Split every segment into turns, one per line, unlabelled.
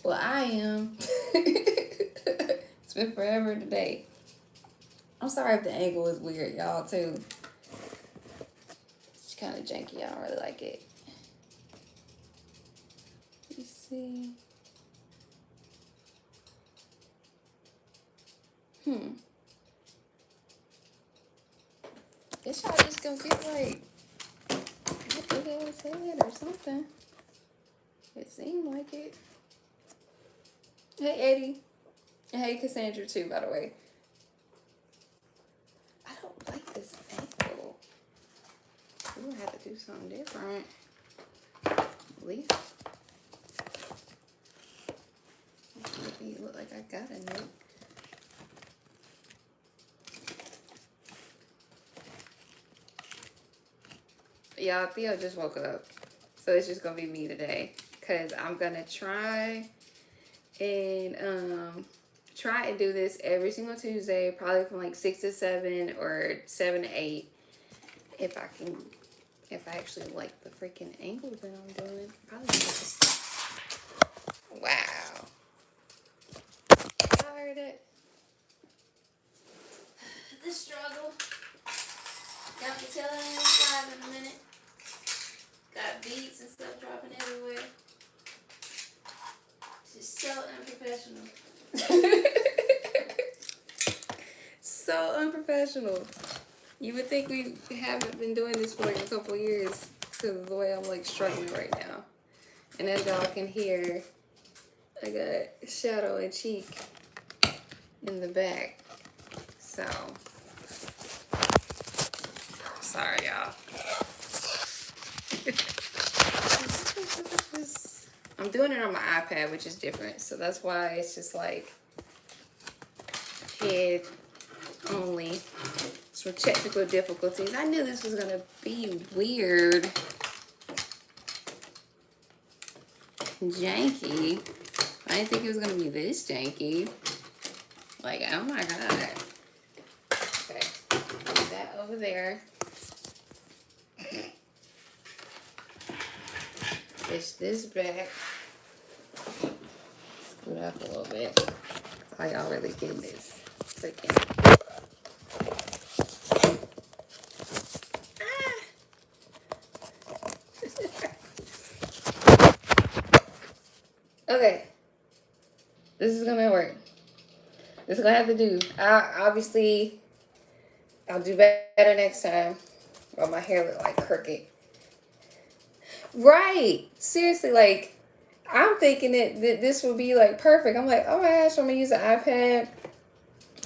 Well, I am. It's been forever today. I'm sorry if the angle is weird, y'all, too. It's kind of janky. I don't really like it. Let's see. Guess y'all just gonna get like a big ass head or something. It seemed like it. Hey, Eddie. And hey, Cassandra, too, by the way. I don't like this angle. We're gonna have to do something different. At least. Maybe it look like I got a new. Y'all, Theo just woke up. So it's just gonna be me today. Cause I'm gonna try and do this every single Tuesday, probably from like 6 to 7 or 7 to 8. If I actually like the freaking angle that I'm doing. Probably not. Wow. Y'all heard it? The struggle. Got the tail end slide in a minute. Got beads and stuff dropping everywhere. Just so unprofessional. So unprofessional. You would think we haven't been doing this for like a couple years because of the way I'm like struggling right now. And as y'all can hear, I got shadow and cheek in the back. So, sorry y'all. I'm doing it on my iPad, which is different. So that's why it's just like head only. Some technical difficulties. I knew this was gonna be weird. Janky. I didn't think it was gonna be this janky. Like, oh my god. Okay, put that over there. Push this back. Scoot up a little bit. How y'all really getting this? Freaking. Okay. This is gonna work. This is gonna have to do. Obviously, I'll do better next time. Or my hair look like crooked. Right. Seriously, like, I'm thinking that this would be like perfect. I'm like, oh my gosh, I'm gonna use an iPad.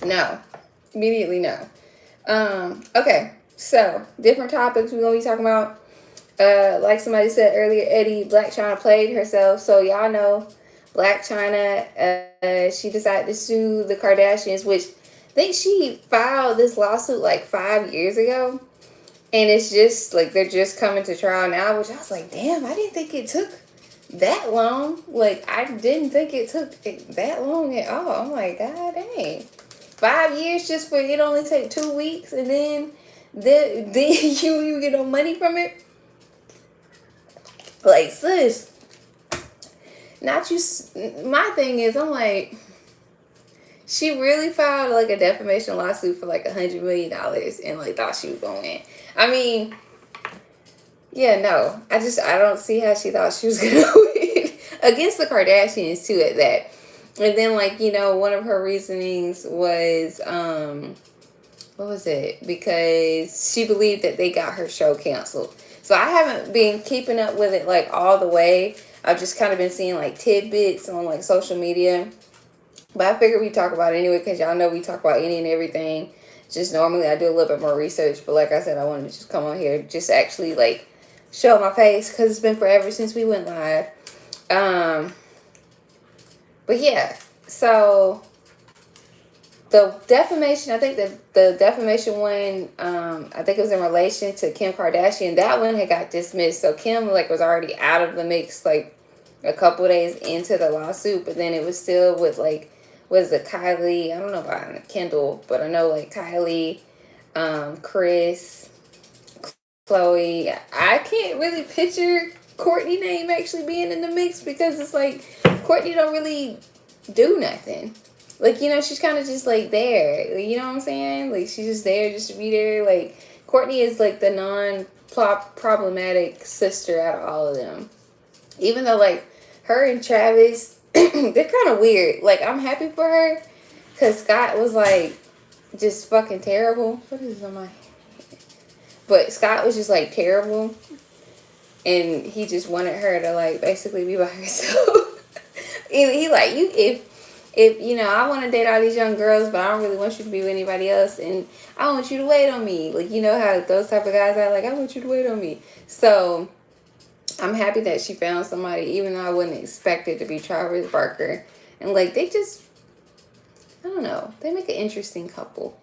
No. Immediately no. Okay. So, different topics we're gonna be talking about. Like somebody said earlier, Eddie, Blac Chyna played herself. So y'all know Blac Chyna, she decided to sue the Kardashians, which I think she filed this lawsuit like 5 years ago. And it's just like they're just coming to trial now, which I was like, damn, I didn't think it took that long. Like, I didn't think it took that long at all. I'm like, god dang. 5 years just for it only take 2 weeks, and then you get no money from it. Like, sis, not you. My thing is, I'm like, she really filed like a defamation lawsuit for like $100 million and like thought she was going to win. I mean, yeah, no, I don't see how she thought she was gonna win against the Kardashians too at that. And then, like, you know, one of her reasonings was what was it? Because she believed that they got her show canceled. So I haven't been keeping up with it like all the way. I've just kind of been seeing like tidbits on like social media. But I figured we'd talk about it anyway, because y'all know we talk about any and everything. Just normally I do a little bit more research, but like I said, I wanted to just come on here, just actually like show my face, because it's been forever since we went live. But yeah, so the defamation, I think the defamation one, I think it was in relation to Kim Kardashian. That one had got dismissed. So Kim like was already out of the mix like a couple of days into the lawsuit, but then it was still with like, was it Kylie? I don't know about Kendall, but I know like Kylie, Chris, Chloe. I can't really picture Courtney name actually being in the mix, because it's like Courtney don't really do nothing. Like, you know, she's kind of just like there. Like, you know what I'm saying? Like, she's just there just to be there. Like, Courtney is like the non-problematic sister out of all of them. Even though, like, her and Travis, they're kind of weird. Like, I'm happy for her, because Scott was like just fucking terrible. What is on my... But Scott was just like terrible, and he just wanted her to like basically be by herself. he like, you, if you know, I want to date all these young girls, but I don't really want you to be with anybody else, and I want you to wait on me. Like, you know how those type of guys are, like, I want you to wait on me. So I'm happy that she found somebody, even though I wouldn't expect it to be Travis Barker. And like, they just, I don't know, they make an interesting couple,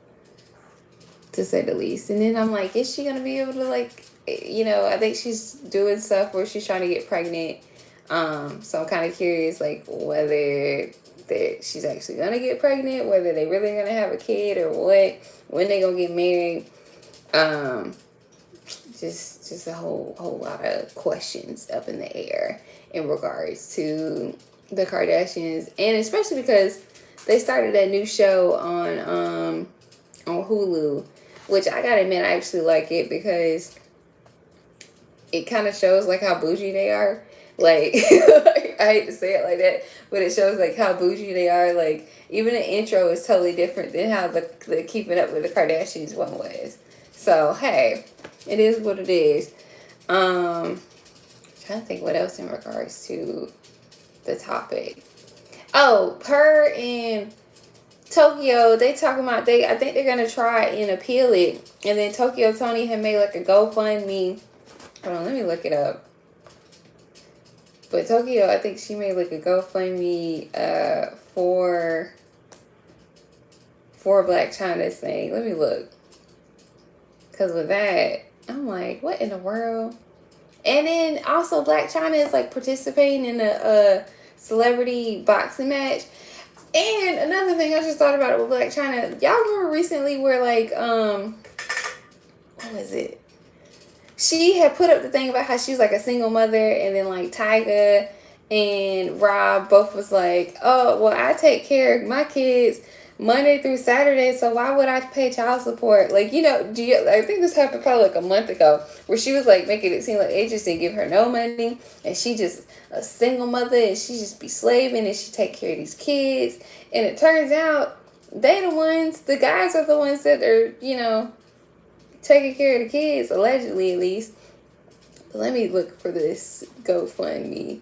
to say the least. And then I'm like, is she gonna be able to, like, you know, I think she's doing stuff where she's trying to get pregnant. So I'm kind of curious, like, whether she's actually gonna get pregnant, whether they really gonna have a kid or what, when they gonna get married. Just a whole lot of questions up in the air in regards to the Kardashians, and especially because they started that new show on Hulu, which I gotta admit, I actually like it, because it kind of shows like how bougie they are. Like, I hate to say it like that, but it shows like how bougie they are. Like, even the intro is totally different than how the Keeping Up with the Kardashians one was. So hey, it is what it is. Trying to think what else in regards to the topic. Oh, her and Tokyo, they talking about, I think they're gonna try and appeal it. And then Tokyo Tony had made like a GoFundMe. Hold on, let me look it up. But Tokyo, I think she made like a GoFundMe for Blac Chyna's thing. Let me look. Because with that, I'm like, what in the world? And then also Blac Chyna is like participating in a celebrity boxing match. And another thing I just thought about it with Blac Chyna, y'all remember recently where like, what was it? She had put up the thing about how she was like a single mother, and then like Tyga and Rob both was like, oh, well, I take care of my kids Monday through Saturday, so why would I pay child support? Like, you know, I think this happened probably like a month ago, where she was like making it seem like they just didn't give her no money, and she just a single mother, and she just be slaving, and she take care of these kids. And it turns out the guys are the ones that are, you know, taking care of the kids, allegedly at least. But let me look for this GoFundMe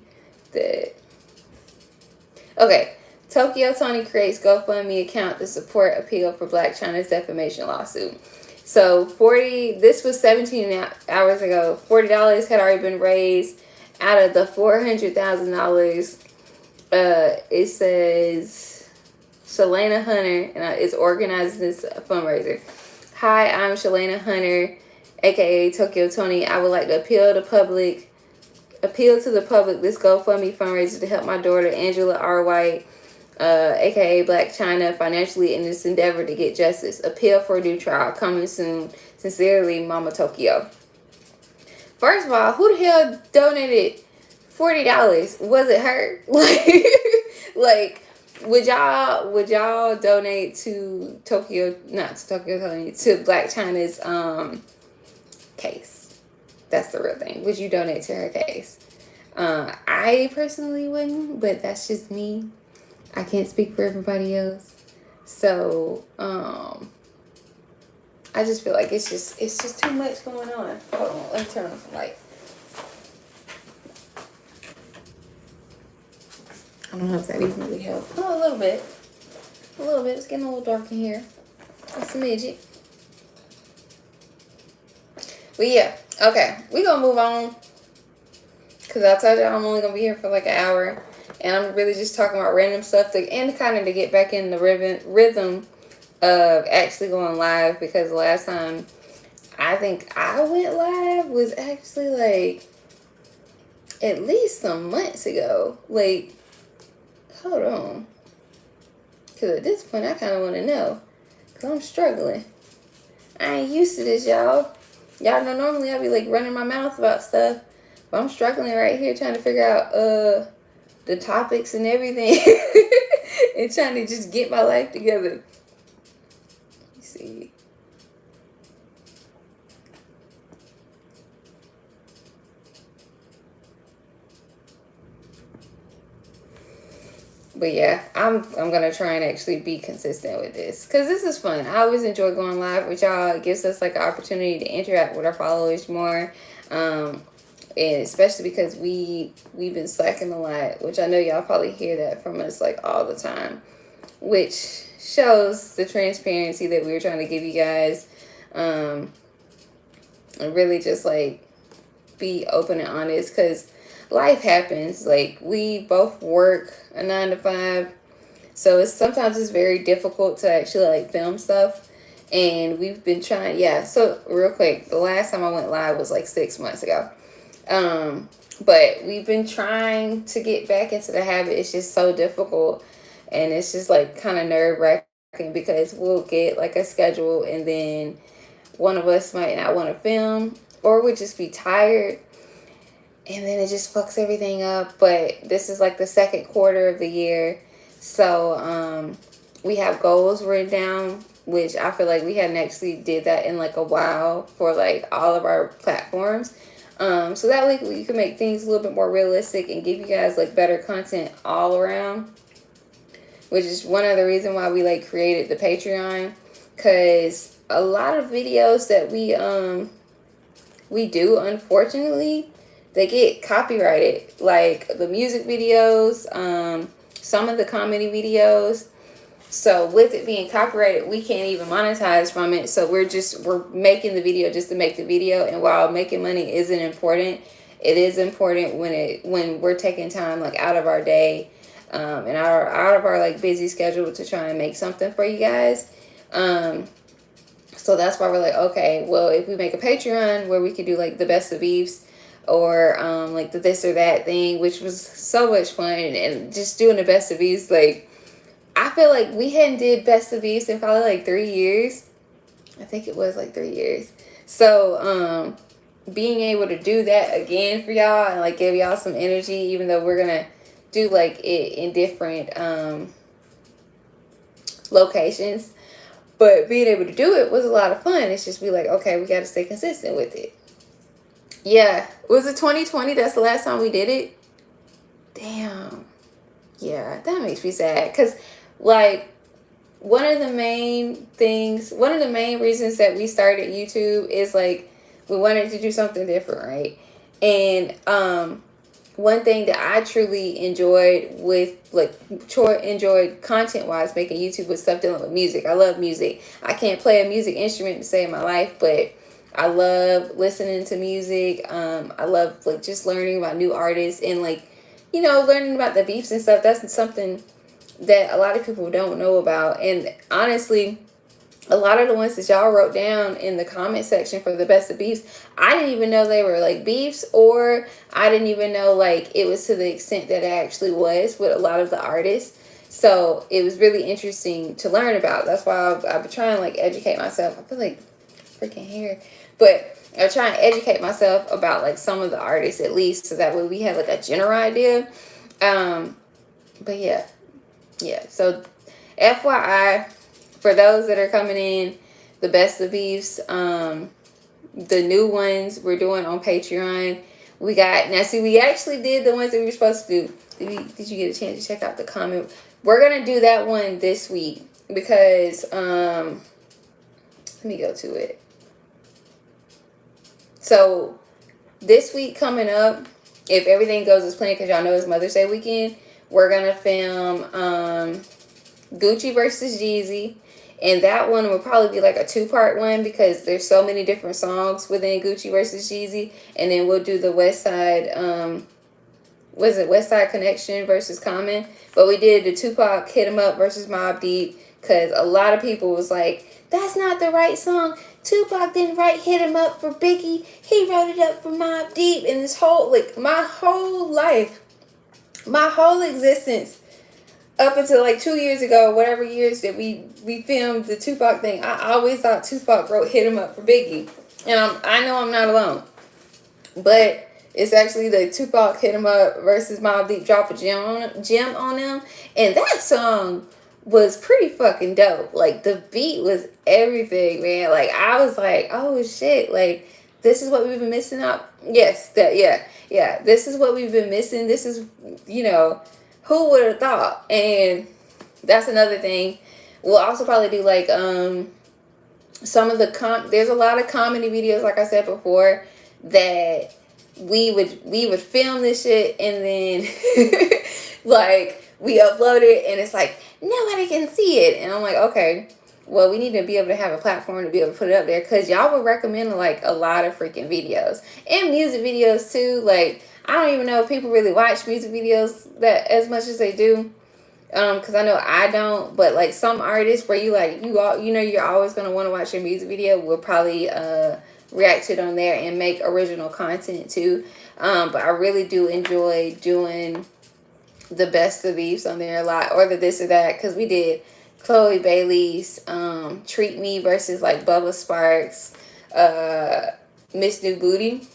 okay. Tokyo Tony creates GoFundMe account to support appeal for Blac Chyna's defamation lawsuit. So this was 17 hours ago. $40 had already been raised out of the $400,000. It says Shalana Hunter is organizing this fundraiser. Hi, I'm Shalana Hunter, aka Tokyo Tony. I would like to appeal to the public this GoFundMe fundraiser to help my daughter Angela R. White, aka Blac Chyna, financially in this endeavor to get justice. Appeal for a new trial coming soon. Sincerely, Mama Tokyo. First of all, who the hell donated $40? Was it her? Like, would y'all donate to Blac Chyna's case? That's the real thing. Would you donate to her case? I personally wouldn't, but that's just me. I can't speak for everybody else. So, I just feel like it's just too much going on. Hold on, let me turn on some light. I don't know if that even really helps. Oh, a little bit. It's getting a little dark in here. That's a midget. But yeah, okay. We're going to move on. Because I told y'all I'm only going to be here for like an hour. And I'm really just talking about random stuff and kind of to get back in the rhythm of actually going live. Because the last time I think I went live was actually like at least some months ago. Like, hold on. Because at this point I kind of want to know. Because I'm struggling. I ain't used to this, y'all. Y'all know normally I be like running my mouth about stuff. But I'm struggling right here trying to figure out the topics and everything. And trying to just get my life together. Let's see. But yeah, I'm gonna try and actually be consistent with this because this is fun. I always enjoy going live with y'all. It gives us like an opportunity to interact with our followers more, and especially because we've been slacking a lot, which I know y'all probably hear that from us like all the time, which shows the transparency that we were trying to give you guys, and really just like be open and honest because life happens. Like we both work a 9 to 5, so it's sometimes it's very difficult to actually like film stuff. And we've been trying, yeah. So real quick, the last time I went live was like 6 months ago. But we've been trying to get back into the habit. It's just so difficult, and it's just like kind of nerve wracking because we'll get like a schedule, and then one of us might not want to film, or we'll just be tired, and then it just fucks everything up. But this is like the second quarter of the year, so we have goals written down, which I feel like we hadn't actually did that in like a while for like all of our platforms. So that way we can make things a little bit more realistic and give you guys like better content all around, which is one of the reasons why we like created the Patreon, because a lot of videos that we do, unfortunately, they get copyrighted, like the music videos, some of the comedy videos. So with it being copyrighted, we can't even monetize from it. So we're making the video just to make the video. And while making money isn't important, it is important when we're taking time like out of our day, and out of our like busy schedule to try and make something for you guys. So that's why we're like, okay, well, if we make a Patreon where we could do like the best of beefs, or like the this or that thing, which was so much fun, and just doing the best of beefs, like I feel like we hadn't did best of beefs in probably like 3 years. I think it was like 3 years. So being able to do that again for y'all and like give y'all some energy, even though we're gonna do like it in different locations, but being able to do it was a lot of fun. It's just be like, okay, we got to stay consistent with it. Yeah, was it 2020? That's the last time we did it. Damn. Yeah, that makes me sad because like one of the main reasons that we started YouTube is like we wanted to do something different, right? And one thing that I truly enjoyed enjoyed content wise making YouTube was stuff dealing with music. I love music. I can't play a music instrument to save my life, but I love listening to music. I love like just learning about new artists and like, you know, learning about the beefs and stuff. That's something that a lot of people don't know about. And honestly, a lot of the ones that y'all wrote down in the comment section for the best of beefs, I didn't even know they were like beefs, or I didn't even know like it was to the extent that it actually was with a lot of the artists. So it was really interesting to learn about. That's why I've been trying to like educate myself. I feel like freaking hair. But I try and educate myself about like some of the artists at least, so that way we have like a general idea. But yeah. So FYI, for those that are coming in, the best of beefs, the new ones we're doing on Patreon. We actually did the ones that we were supposed to do. Did you get a chance to check out the comment? We're gonna do that one this week because let me go to it. So this week coming up, if everything goes as planned, because y'all know it's Mother's Day weekend, we're gonna film Gucci versus Jeezy, and that one will probably be like a 2-part one because there's so many different songs within Gucci versus Jeezy. And then we'll do the West Side West Side Connection versus Common. But we did the Tupac Hit 'Em Up versus Mobb Deep because a lot of people was like, that's not the right song. Tupac didn't write Hit 'Em Up for Biggie. He wrote it up for Mobb Deep. And this whole, like, my whole life, my whole existence, up until like 2 years ago, whatever years that we filmed the Tupac thing, I always thought Tupac wrote Hit 'Em Up for Biggie. And I know I'm not alone. But It's actually the Tupac Hit 'Em Up versus Mobb Deep drop a gem on them. And that song was pretty fucking dope. Like, the beat was everything, man. Like, I was like, oh shit, like, this is what we've been missing out. Yes, that, yeah. This is what we've been missing. This is, who would have thought? And that's another thing. We'll also probably do like some of the there's a lot of comedy videos, like I said before, that we would film this shit, and then like we upload it and it's like nobody can see it, and I'm like, okay, well, we need to be able to have a platform to be able to put it up there, because y'all would recommend like a lot of freaking videos and music videos too. Like, I don't even know if people really watch music videos that as much as they do, because I know I don't, but like some artists where you like you're always gonna want to watch your music video will probably react to it on there and make original content too. But I really do enjoy doing the best of these on there a lot, or the this or that, because we did Chloe Bailey's Treat Me versus like Bubba Sparks, Miss New Booty,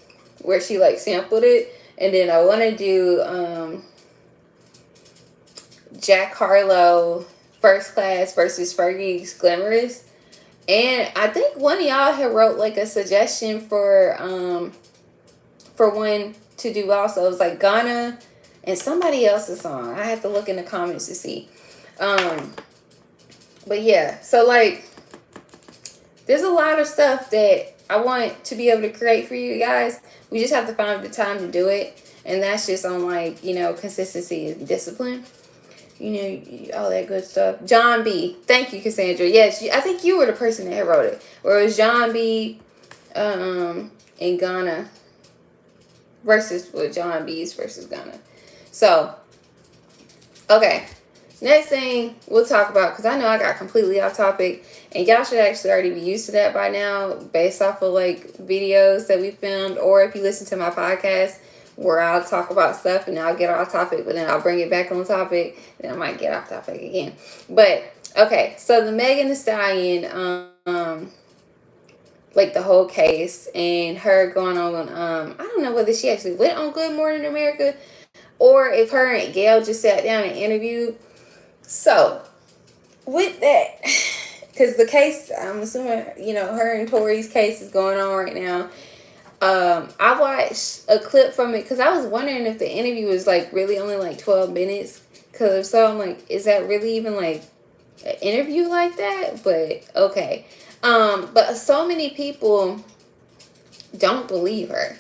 where she like sampled it, and then I want to do Jack Harlow First Class versus Fergie's Glamorous. And I think one of y'all had wrote like a suggestion for one to do also. It was like Ghana and somebody else's song. I have to look in the comments to see. But yeah, so like there's a lot of stuff that I want to be able to create for you guys. We just have to find the time to do it. And that's just on like, consistency and discipline. All that good stuff. John B. Thank you, Cassandra. Yes, I think you were the person that wrote it. Where it was John B. In Ghana versus John B's versus Ghana. So, okay. Next thing we'll talk about, because I know I got completely off topic, and y'all should actually already be used to that by now based off of like videos that we filmed, or if you listen to my podcast, where I'll talk about stuff and I'll get off topic, but then I'll bring it back on topic, then I might get off topic again. But okay, so the Megan Thee Stallion, like the whole case and her going on, I don't know whether she actually went on Good Morning America or if her and Gail just sat down and interviewed. So with that, because the case, I'm assuming, her and Tori's case is going on right now. I watched a clip from it because I was wondering if the interview was like really only like 12 minutes. Because if so, I'm like, is that really even like an interview like that? But okay. But so many people don't believe her.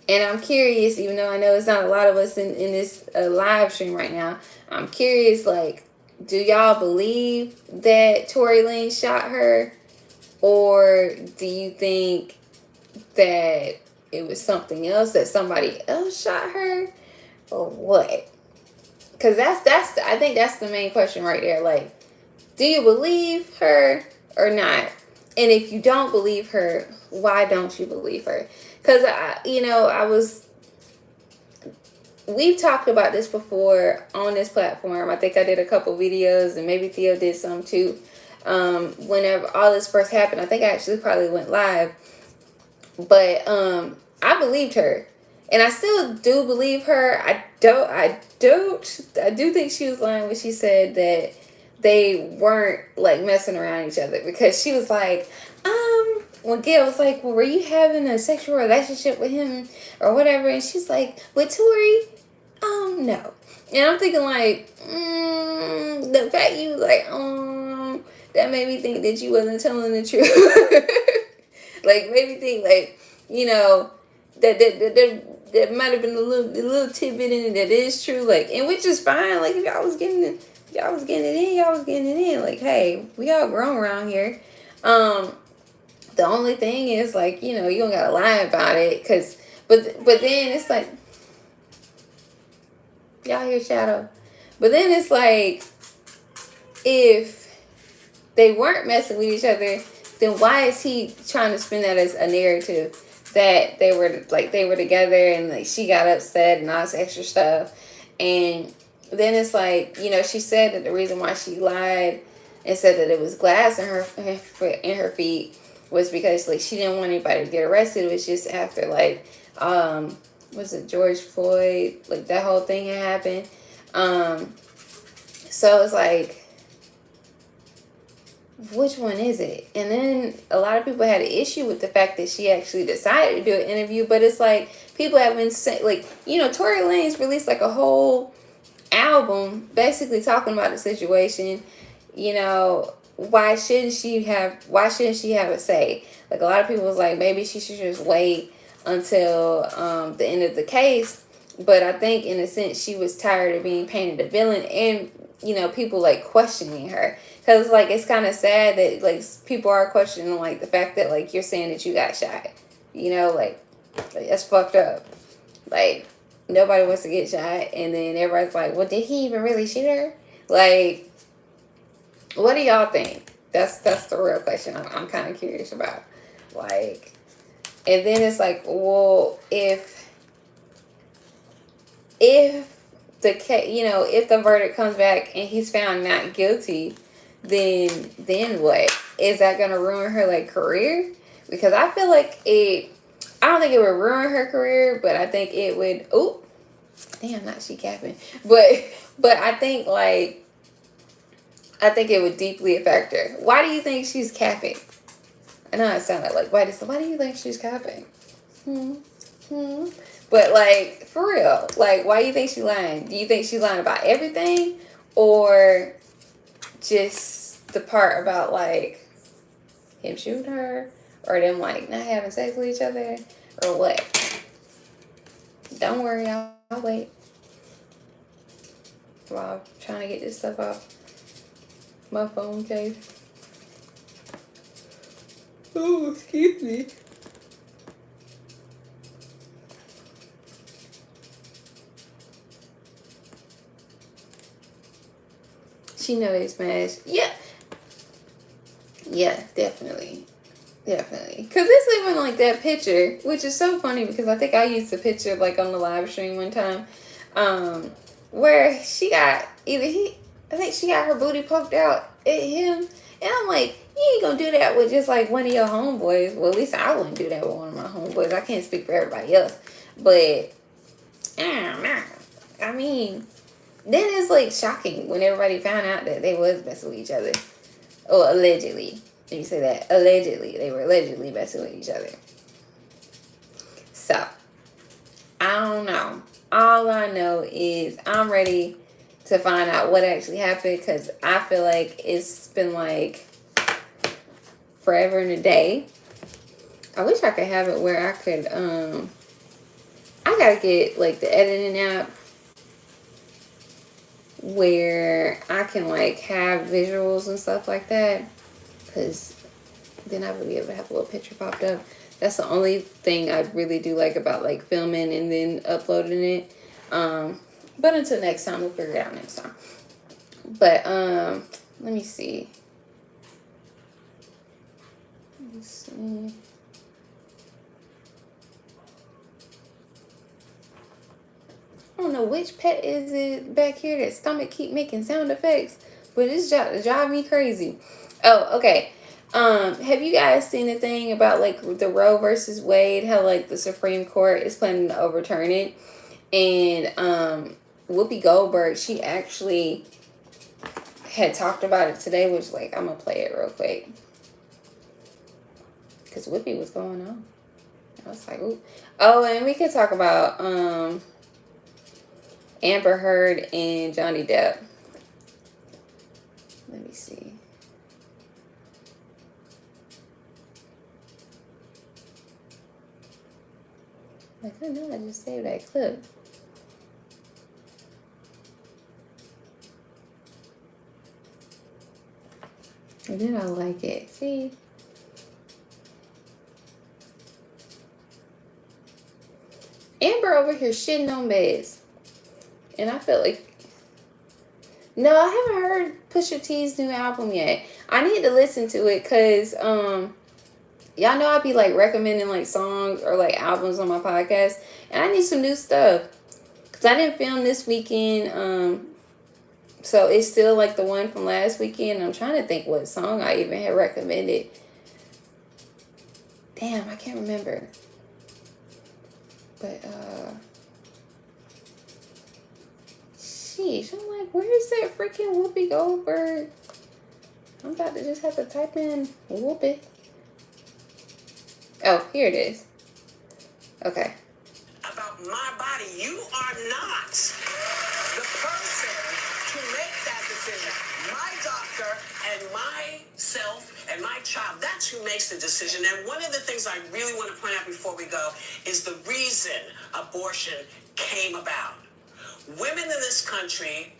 And I'm curious, even though I know it's not a lot of us in this live stream right now, I'm curious, like, do y'all believe that Tory Lanez shot her? Or do you think that it was something else, that somebody else shot her, or what? Because I think that's the main question right there. Like, do you believe her or not? And if you don't believe her, why don't you believe her? Because we've talked about this before on this platform. I think I did a couple videos, and maybe Theo did some too. Whenever all this first happened, I think I actually probably went live. But I believed her, and I still do believe her. I do think she was lying when she said that they weren't like messing around each other, because she was like, when Gail was like, well, were you having a sexual relationship with him or whatever? And she's like, with Tory? No. And I'm thinking like, the fact you like, that made me think that you wasn't telling the truth. Like, made me think like, that might have been a little tidbit in it that is true. Like, and which is fine. Like, if y'all was getting it in. Like, hey, we all grown around here. The only thing is like, you don't gotta lie about it, but then it's like, y'all hear Shadow, but then it's like, if they weren't messing with each other, then why is he trying to spin that as a narrative that they were together and like she got upset and all this extra stuff? And then it's like, she said that the reason why she lied and said that it was glass in her feet was because like she didn't want anybody to get arrested. It was just after like was it George Floyd, like that whole thing had happened. So it's like, which one is it? And then a lot of people had an issue with the fact that she actually decided to do an interview, but it's like, people have been saying, like, Tory Lanez released like a whole album basically talking about the situation. Why shouldn't she have a say? Like, a lot of people was like, maybe she should just wait until the end of the case. But I think in a sense she was tired of being painted a villain, and people like questioning her, because like it's kind of sad that like people are questioning like the fact that like you're saying that you got shot. Like that's fucked up. Like, nobody wants to get shot, and then everybody's like, well, did he even really shoot her? Like, what do y'all think? That's the real question I'm kind of curious about. Like, and then it's like, well, if the if the verdict comes back and he's found not guilty, then what? Is that gonna ruin her like career? Because I feel like I don't think it would ruin her career, but I think it would. Oh, damn, not she capping, but I think it would deeply affect her. Why do you think she's capping? I know it sounded like, why do you think she's capping? But like, for real, like, why do you think she's lying? Do you think she's lying about everything, or just the part about like him shooting her, or them like not having sex with each other, or what? Don't worry, I'll wait while I'm trying to get this stuff off my phone case. Oh, excuse me. She know they smash. Yeah, definitely. Because it's even like that picture, which is so funny because I think I used the picture like on the live stream one time, where she got I think she got her booty poked out at him. And I'm like, you ain't gonna do that with just like one of your homeboys. Well, at least I wouldn't do that with one of my homeboys. I can't speak for everybody else. But, I mean, then it's like shocking when everybody found out that they was messing with each other. Or allegedly. Let me say that. Allegedly. They were allegedly messing with each other. So, I don't know. All I know is I'm ready to find out what actually happened, because I feel like it's been like forever and a day. I wish I could have it where I could, I gotta get like the editing app where I can like have visuals and stuff like that, because then I would be able to have a little picture popped up. That's the only thing I really do like about like filming and then uploading it. But until next time, we'll figure it out next time. But let me see. I don't know which pet is it back here that stomach keep making sound effects, but it's drive me crazy. Oh, okay. Have you guys seen the thing about like the Roe versus Wade? How like the Supreme Court is planning to overturn it, and Whoopi Goldberg, she actually had talked about it today, which like I'm gonna play it real quick because Whoopi was going on. I was like, ooh. Oh, and we could talk about Amber Heard and Johnny Depp. Let me see. Like, I know I just saved that clip. And then I like it. See? Amber over here shitting on beds. And I feel like, no, I haven't heard Pusha T's new album yet. I need to listen to it because y'all know I be like recommending like songs or like albums on my podcast, and I need some new stuff because I didn't film this weekend. So it's still like the one from last weekend. I'm trying to think what song I even had recommended. Damn, I can't remember. But sheesh, I'm like, where is that freaking Whoopi Goldberg? I'm about to just have to type in Whoopi. Oh, here it is. Okay.
About my body, you are not the person to make that decision. My doctor and myself and my child, that's who makes the decision. And one of the things I really want to point out before we go is the reason abortion came about. Women in this country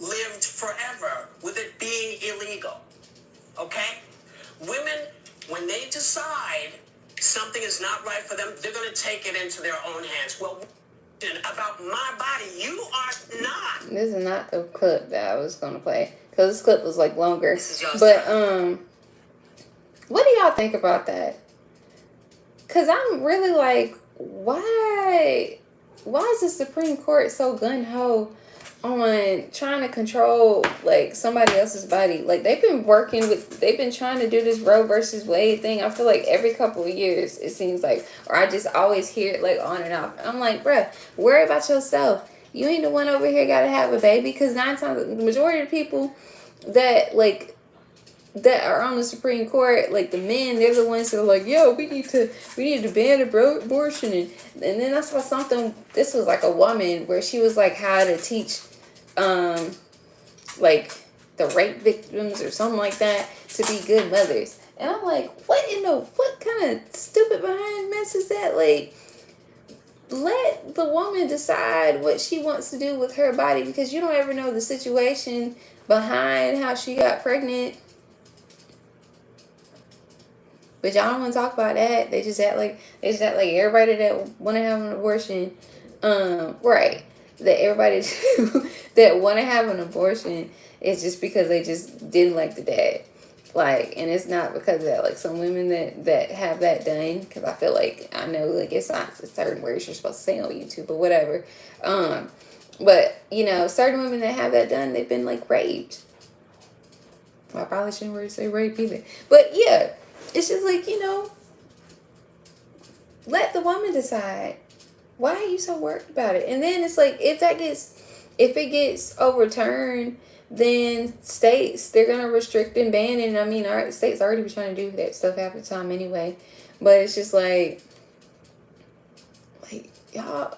lived forever with it being illegal. Okay? Women, when they decide something is not right for them, they're going to take it into their own hands. Well, about my body, you are not.
This is not the clip that I was going to play, because this clip was like longer.
But
what do y'all think about that? Because I'm really like, why is the Supreme Court so gung-ho on trying to control like somebody else's body? Like they've been trying to do this Roe versus Wade thing. I feel like every couple of years it seems like, or I just always hear it like on and off. I'm like, bruh, worry about yourself. You ain't the one over here got to have a baby. Because 9 times the majority of people that are on the Supreme Court, like the men, they're the ones that are like, yo, we need to ban abortion. And then I saw something, this was like a woman where she was like how to teach like the rape victims or something like that to be good mothers. And I'm like, what kind of stupid behind mess is that? Like, let the woman decide what she wants to do with her body, because you don't ever know the situation behind how she got pregnant. But y'all don't want to talk about that. They just act like everybody that want to have an abortion, right? That everybody that want to have an abortion is just because they just didn't like the dad, like, and it's not because of that. Like some women that have that done, because I feel like I know like it's not certain words you're supposed to say on YouTube or whatever, but you know, certain women that have that done, they've been like raped. I probably shouldn't really say rape either, but yeah. It's just like, you know, let the woman decide. Why are you so worried about it? And then it's like, if it gets overturned, then states, they're going to restrict and ban it. And I mean, our states already be trying to do that stuff half the time anyway. But it's just like y'all,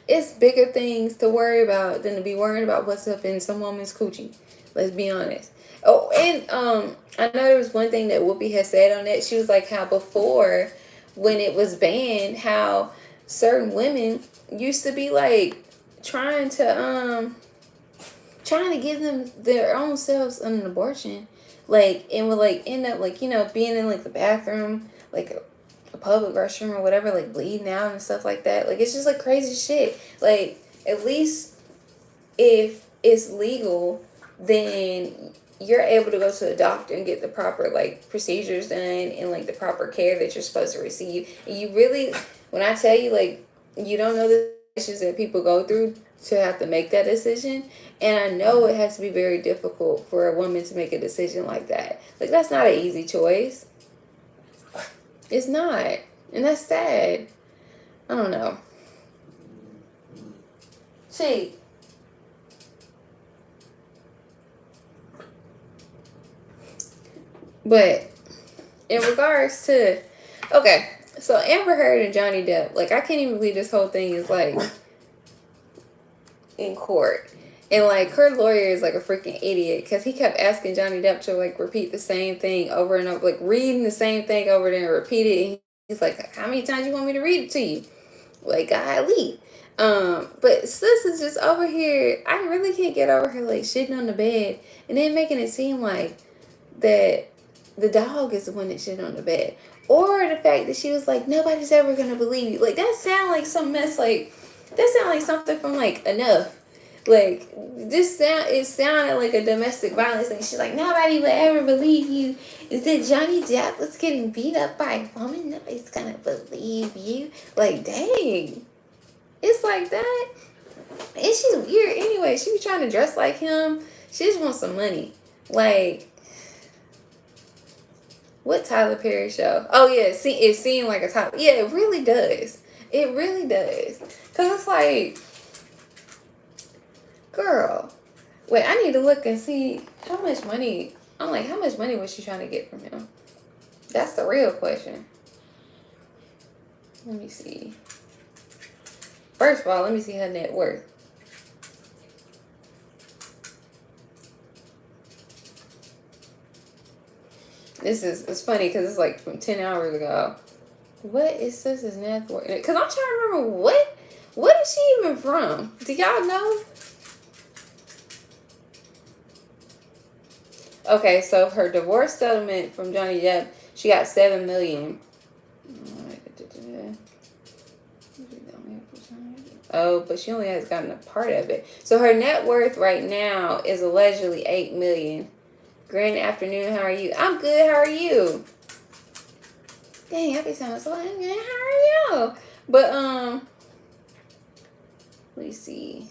it's bigger things to worry about than to be worrying about what's up in some woman's coochie. Let's be honest. Oh, and I know there was one thing that Whoopi had said on that. She was like how before, when it was banned, how certain women used to be like trying to give them their own selves an abortion, like, and would like end up like, you know, being in like the bathroom, like a public restroom or whatever, like bleeding out and stuff like that. Like it's just like crazy shit. Like at least if it's legal, then you're able to go to a doctor and get the proper like procedures done and like the proper care that you're supposed to receive. And you really, when I tell you, like, you don't know the issues that people go through to have to make that decision. And I know it has to be very difficult for a woman to make a decision like that. Like that's not an easy choice. It's not. And that's sad. I don't know. See, but in regards to, okay, so Amber Heard and Johnny Depp, like I can't even believe this whole thing is like in court. And like her lawyer is like a freaking idiot, because he kept asking Johnny Depp to like repeat the same thing over and over, like reading the same thing over and repeat it. And he's like, how many times you want me to read it to you? Like, golly. But sis is just over here. I really can't get over her like shitting on the bed and then making it seem like that the dog is the one that shit on the bed, or the fact that she was like, nobody's ever gonna believe you. Like that sound like some mess. Like that sound like something from like Enough. Like it sounded like a domestic violence thing. She's like, nobody will ever believe you. Is that Johnny Depp was getting beat up by a woman? Nobody's gonna believe you. Like, dang. It's like that. And she's weird anyway. She was trying to dress like him. She just wants some money. Like, what Tyler Perry show? Oh yeah, it seemed like a Tyler. Yeah, it really does. It really does. Because it's like, girl, wait, I need to look and see how much money. I'm like, how much money was she trying to get from him? That's the real question. Let me see. First of all, let me see her net worth. It's funny because it's like from 10 hours ago. What is Sis's net worth? Because I'm trying to remember what is she even from? Do y'all know? Okay, so her divorce settlement from Johnny Depp, she got $7 million. Oh, but she only has gotten a part of it. So her net worth right now is allegedly $8 million. Grand afternoon, how are you? I'm good, how are you? Dang, I be sounding so I'm good, how are you? But let me see.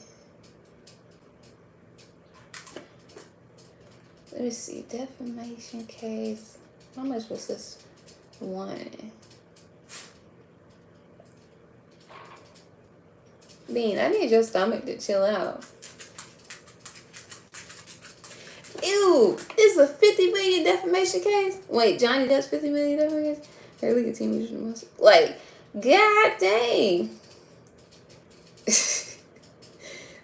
Let me see. Defamation case. How much was this one? Bean, I need your stomach to chill out. Ew, this is a $50 million defamation case. Wait, Johnny Depp's $50 million defamation case? Her legal team is like, god dang.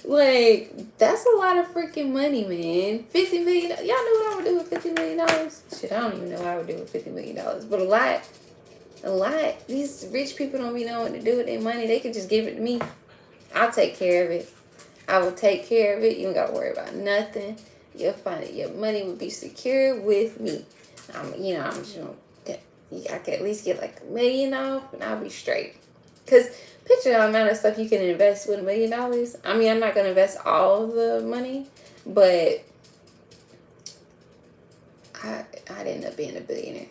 Like, that's a lot of freaking money, man. $50 million. Y'all know what I would do with $50 million? Shit, I don't even know what I would do with $50 million. But a lot. These rich people don't be knowing what to do with their money. They could just give it to me. I'll take care of it. I will take care of it. You don't gotta worry about nothing. You'll find it. Your money will be secure with me. I'm just gonna, I can at least get like $1 million off, and I'll be straight. Cause picture the amount of stuff you can invest with $1 million. I mean, I'm not gonna invest all of the money, but I'd end up being a billionaire.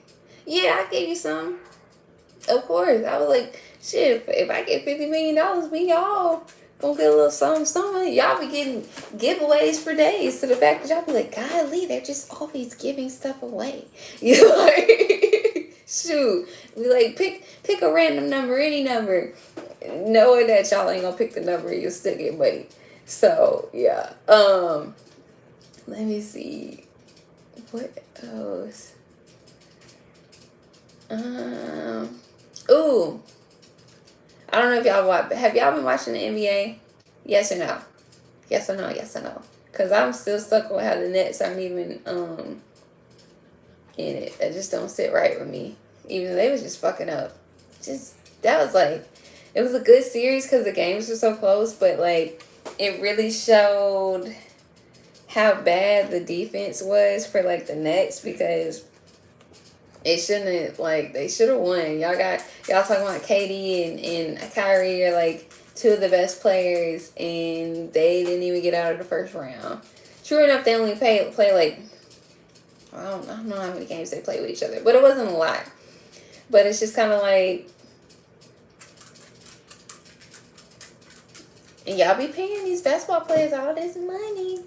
Yeah, I gave you some. Of course, I was like, shit. If I get $50 million, we all gonna get a little something. Y'all be getting giveaways for days. To the fact that y'all be like, golly, they're just always giving stuff away. You know, like, shoot, we like pick a random number, any number, knowing that y'all ain't gonna pick the number, you'll still get money. So yeah. Let me see. What else? Ooh. I don't know if y'all watch. Have y'all been watching the NBA? Yes or no? Yes or no? Yes or no? Because I'm still stuck with how the Nets aren't even in it. That just don't sit right with me. Even though they was just fucking up. That was like, it was a good series because the games were so close, but like it really showed how bad the defense was for like the Nets, because it shouldn't have, like, they should have won. Y'all talking about KD and Kyrie are like two of the best players, and they didn't even get out of the first round. True enough, they only play like, I don't know how many games they play with each other, but it wasn't a lot. But it's just kind of like, and y'all be paying these basketball players all this money.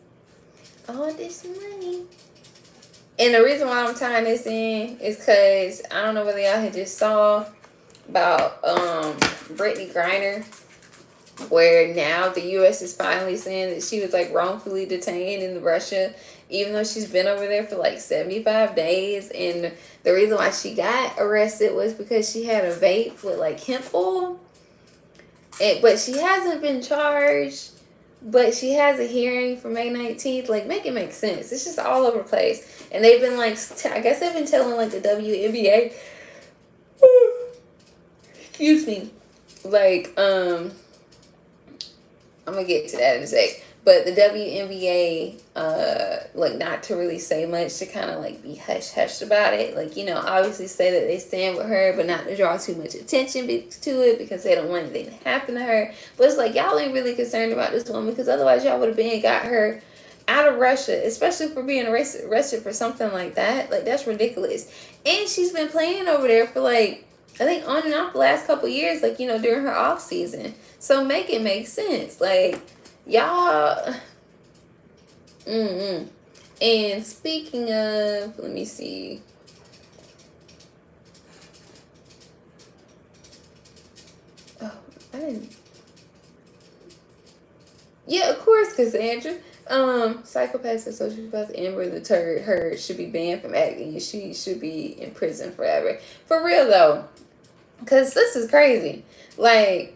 And the reason why I'm tying this in is because I don't know whether y'all had just saw about Brittany Griner, where now the U.S. is finally saying that she was like wrongfully detained in Russia, even though she's been over there for like 75 days. And the reason why she got arrested was because she had a vape with like hemp oil. But she hasn't been charged. But she has a hearing for May 19th. Like, make it make sense. It's just all over the place. And they've been like, I guess they've been telling like the WNBA. Excuse me. Like, I'm gonna get to that in a sec. But the WNBA, like, not to really say much, to kind of like be hush hush about it. Like, you know, obviously say that they stand with her, but not to draw too much attention to it, because they don't want anything to happen to her. But it's like, y'all ain't really concerned about this woman, because otherwise y'all would have been got her out of Russia, especially for being arrested for something like that. Like, that's ridiculous. And she's been playing over there for like, I think on and off the last couple years, like, you know, during her off season. So make it make sense. Like, y'all. And speaking of, let me see. Oh, Yeah, of course, Cassandra. Psychopaths and sociopaths, Amber the Turd Heard should be banned from acting. She should be in prison forever. For real though, cause this is crazy. Like,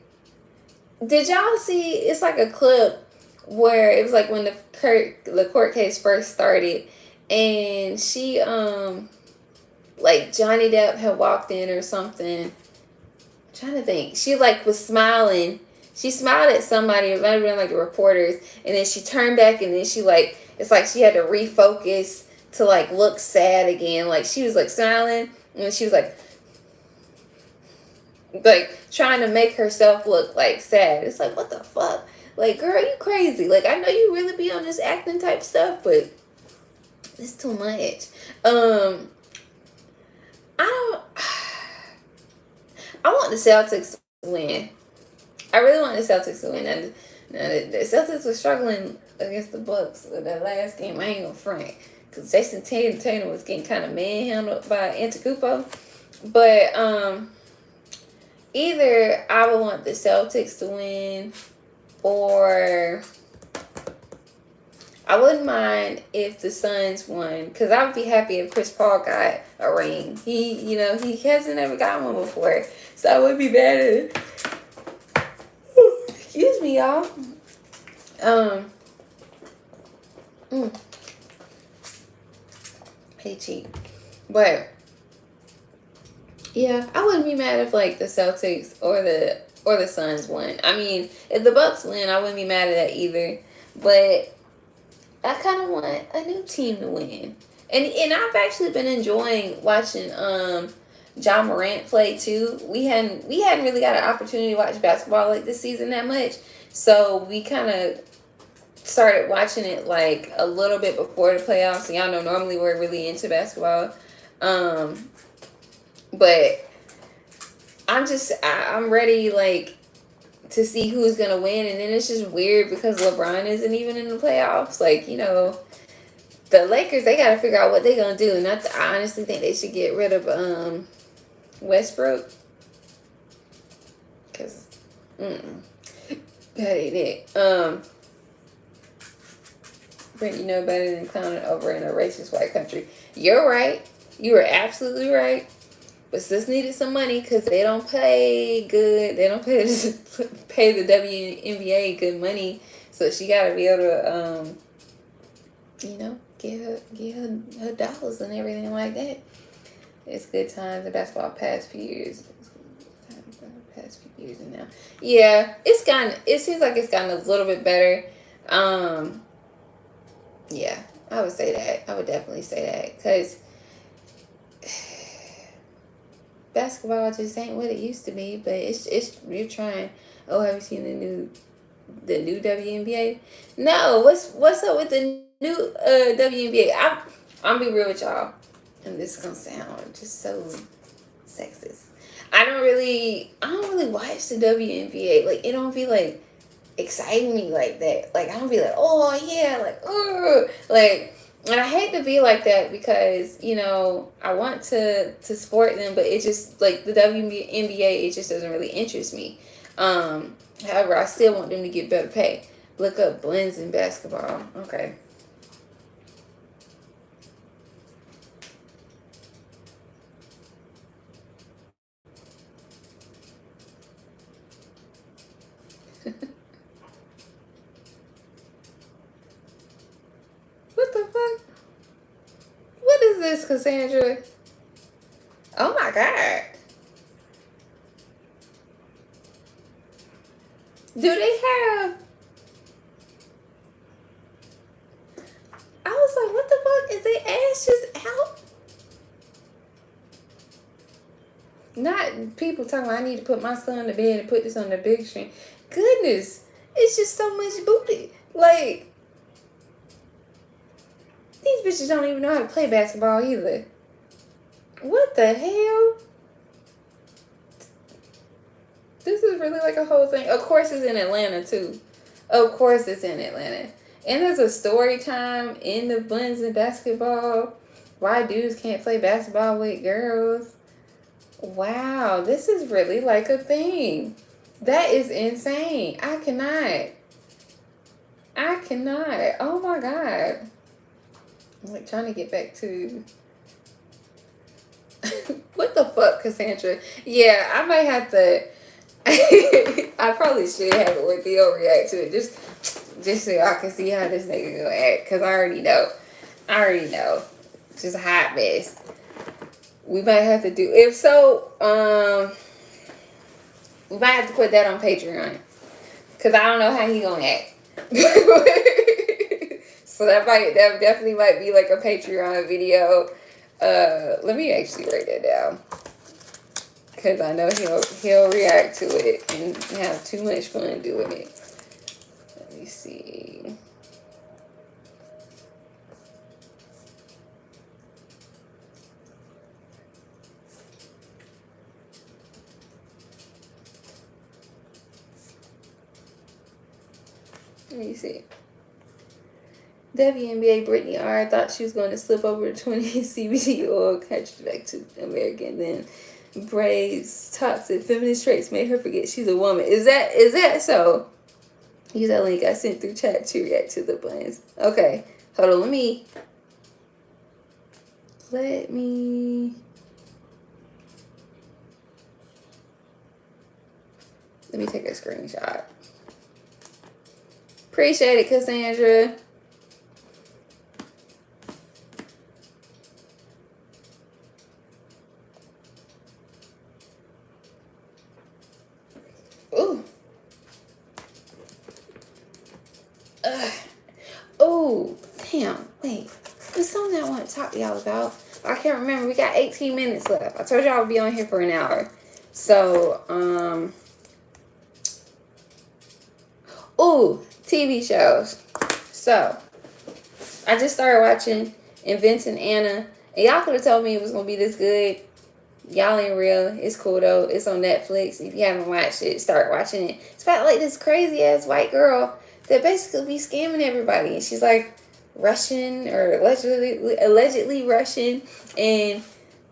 did y'all see? It's like a clip where it was like when the court case first started, and she like Johnny Depp had walked in or something. I'm trying to think. She like was smiling. She smiled at somebody. It might have been like the reporters, and then she turned back, and then she like it's like she had to refocus to like look sad again. Like she was like smiling, and then she was like trying to make herself look like sad. It's like, what the fuck? Like, girl, you crazy. Like, I know you really be on this acting type stuff, but it's too much. I don't I want the Celtics to win. I really want the Celtics to win. And the Celtics were struggling against the Bucks with that last game. I ain't gonna front. Because Jason Tatum was getting kind of manhandled by Antetokounmpo. But either I would want the Celtics to win, or I wouldn't mind if the Suns won, because I would be happy if Chris Paul got a ring. He hasn't ever got one before, so I would be mad at it. Excuse me, y'all. Hey, cheap, but yeah, I wouldn't be mad if like the Celtics or the Suns won. I mean, if the Bucks win, I wouldn't be mad at that either. But I kind of want a new team to win, and I've actually been enjoying watching John Morant play too. We hadn't really got an opportunity to watch basketball like this season that much, so we kind of started watching it like a little bit before the playoffs. And y'all know normally we're really into basketball. But I'm ready like to see who's gonna win, and then it's just weird because LeBron isn't even in the playoffs. Like, the Lakers, they gotta figure out what they're gonna do. And I honestly think they should get rid of Westbrook. Cause that ain't it. Brent, you know better than clowning over in a racist white country. You're right. You were absolutely right. But sis needed some money because they don't pay good. They don't pay the WNBA good money. So she got to be able to, get her dollars and everything like that. It's good times. The basketball past few years. And now, yeah, it seems like it's gotten a little bit better. Yeah, I would say that. I would definitely say that because basketball just ain't what it used to be. But you're trying. Oh, have you seen the new WNBA? No, what's up with the new WNBA? I'm be real with y'all, and this is gonna sound just so sexist. I don't really watch the WNBA. Like, it don't be like exciting me like that. Like, I don't be like, oh yeah, like, oh, like, and I hate to be like that because I want to support them, but it just like the WNBA, it just doesn't really interest me. However, I still want them to get better pay. Look up blends in basketball. Okay. What the fuck? What is this, Cassandra? Oh my god. Do they have... I was like, what the fuck? Is their ass just out? Not people talking about, I need to put my son to bed and put this on the big screen. Goodness. It's just so much booty. Like, these bitches don't even know how to play basketball either. What the hell? This is really like a whole thing. Of course it's in Atlanta too. Of course it's in Atlanta. And there's a story time in the blends in basketball. Why dudes can't play basketball with girls. Wow, this is really like a thing. That is insane. I cannot. I cannot. Oh my god. I'm like trying to get back to what the fuck, Cassandra? Yeah, I might have to. I probably should have it where Theo react to it just so y'all can see how this nigga gonna act. Cause I already know. Just a hot mess. We might have to do if so. We might have to put that on Patreon. Cause I don't know how he gonna act. So that definitely might be like a Patreon video. Let me actually write that down. Cause I know he'll react to it and have too much fun doing it. Let me see. WNBA Brittany R. thought she was going to slip over to 20 CBD oil, catch it back to American. Then Bray's toxic feminist traits made her forget she's a woman. Is that so? Use that link I sent through chat to react to the buns. Okay, hold on. Let me take a screenshot. Appreciate it, Cassandra. Ooh. Oh, damn. Wait. There's something I want to talk to y'all about. I can't remember. We got 18 minutes left. I told y'all I'd be on here for an hour. So, TV shows. So, I just started watching Inventing Anna. And y'all could have told me it was going to be this good. Y'all ain't real. It's cool though. It's on Netflix. If you haven't watched it, start watching it. It's about like this crazy ass white girl that basically be scamming everybody. And she's like Russian or allegedly Russian. And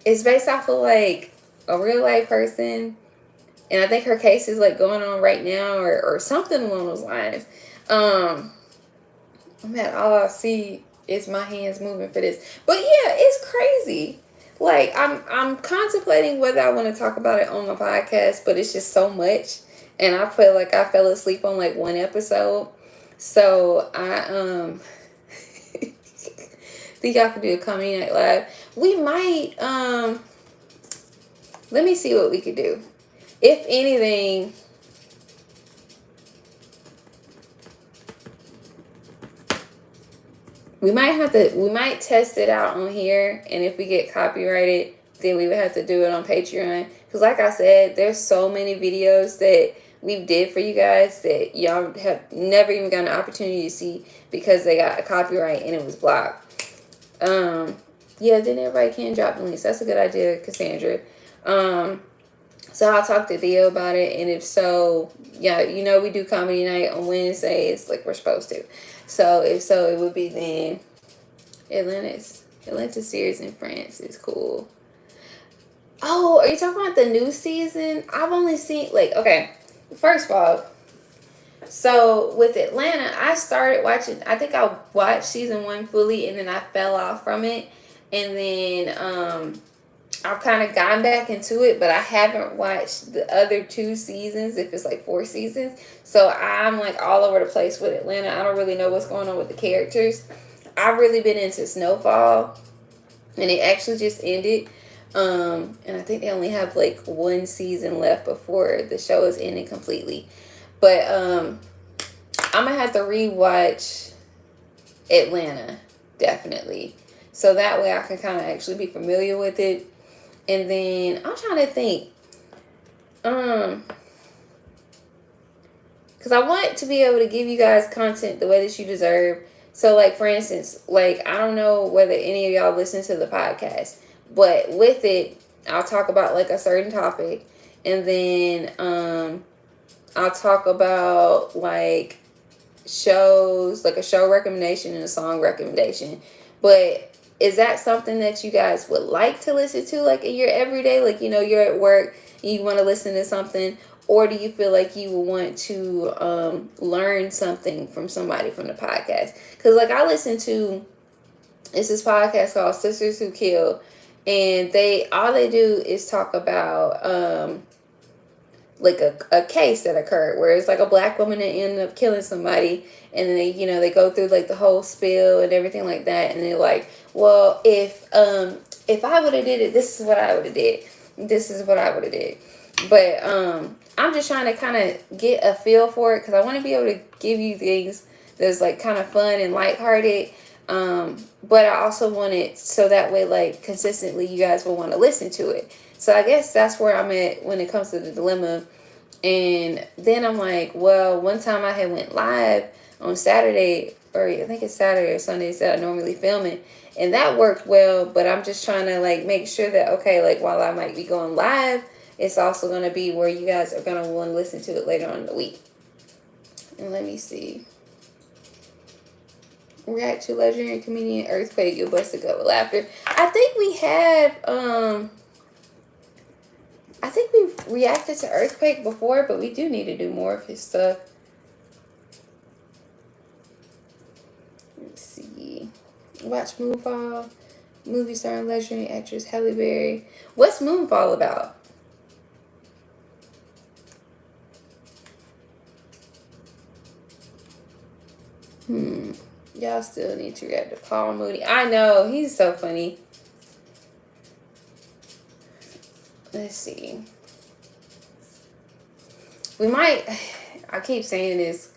it's based off of like a real life person. And I think her case is like going on right now or something along those lines. Man, all I see is my hands moving for this. But yeah, it's crazy. Like I'm contemplating whether I want to talk about it on the podcast, but it's just so much. And I feel like I fell asleep on like one episode. So I think y'all could do a Comedy Night Live. We might let me see what we could do. If anything, we might test it out on here, and if we get copyrighted, then we would have to do it on Patreon. Because like I said, there's so many videos that we did for you guys that y'all have never even gotten an opportunity to see because they got a copyright and it was blocked. Yeah, then everybody can drop the links. That's a good idea, Cassandra. So I'll talk to Theo about it, and if so, yeah, you know we do comedy night on Wednesdays like we're supposed to. So if so, it would be then. Atlanta series in France is cool. Oh, are you talking about the new season? I've only seen okay. First of all, so with Atlanta, I started watching. I think I watched season 1 fully, and then I fell off from it, and then I've kind of gone back into it, but I haven't watched the other 2 seasons, if it's like 4 seasons. So I'm like all over the place with Atlanta. I don't really know what's going on with the characters. I've really been into Snowfall, and it actually just ended. And I think they only have like 1 season left before the show is ending completely. But I'm going to have to rewatch Atlanta, definitely. So that way I can kind of actually be familiar with it. And then I'm trying to think, because I want to be able to give you guys content the way that you deserve. So like, for instance, like, I don't know whether any of y'all listen to the podcast, but with it, I'll talk about like a certain topic, and then I'll talk about like shows, like a show recommendation and a song recommendation. But is that something that you guys would like to listen to, like in your everyday, like, you know, you're at work and you want to listen to something, or do you feel like you would want to learn something from somebody from the podcast? Because like I listen to, it's this podcast called Sisters Who Kill, and all they do is talk about like a case that occurred where it's like a black woman that ended up killing somebody, and then they go through like the whole spill and everything like that, and they're like, well, if I would have did it, this is what I would have did, this is what I would have did. But I'm just trying to kind of get a feel for it, because I want to be able to give you things that's like kind of fun and lighthearted, but I also want it so that way like consistently you guys will want to listen to it. So I guess that's where I'm at when it comes to the dilemma. And then I'm like, well, one time I had went live on Saturday, or I think it's Saturday or Sundays that I normally film it, and that worked well. But I'm just trying to like make sure that, okay, like while I might be going live, it's also going to be where you guys are going to want to listen to it later on in the week. And let me see. React to legendary comedian Earthquake, you'll bust a gut with laughter. I think we've reacted to Earthquake before, but we do need to do more of his stuff. Let's see. Watch Moonfall. Movie starring legendary actress Halle Berry. What's Moonfall about? Y'all still need to react to Paul Mooney. I know, he's so funny. Let's see. We might, I keep saying this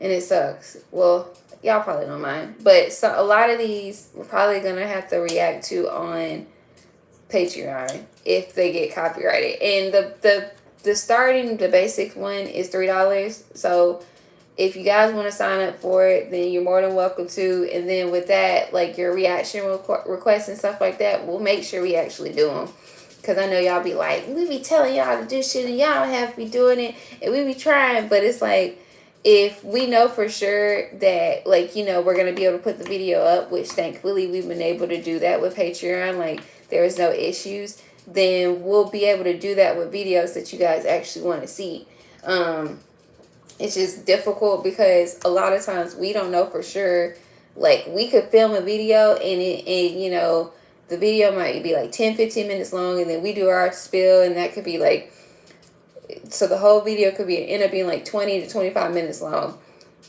and it sucks. Well, y'all probably don't mind. But so a lot of these we're probably going to have to react to on Patreon if they get copyrighted. And the starting, the basic one is $3. So if you guys want to sign up for it, then you're more than welcome to. And then with that, like your reaction requests and stuff like that, we'll make sure we actually do them. Because I know y'all be like, we be telling y'all to do shit and y'all don't have to be doing it. And we be trying. But it's like, if we know for sure that, like, we're going to be able to put the video up, which thankfully we've been able to do that with Patreon. Like, there is no issues. Then we'll be able to do that with videos that you guys actually want to see. It's just difficult because a lot of times we don't know for sure. Like, we could film a video and the video might be like 10-15 minutes long, and then we do our spill, and that could be like, so the whole video could end up being like 20 to 25 minutes long,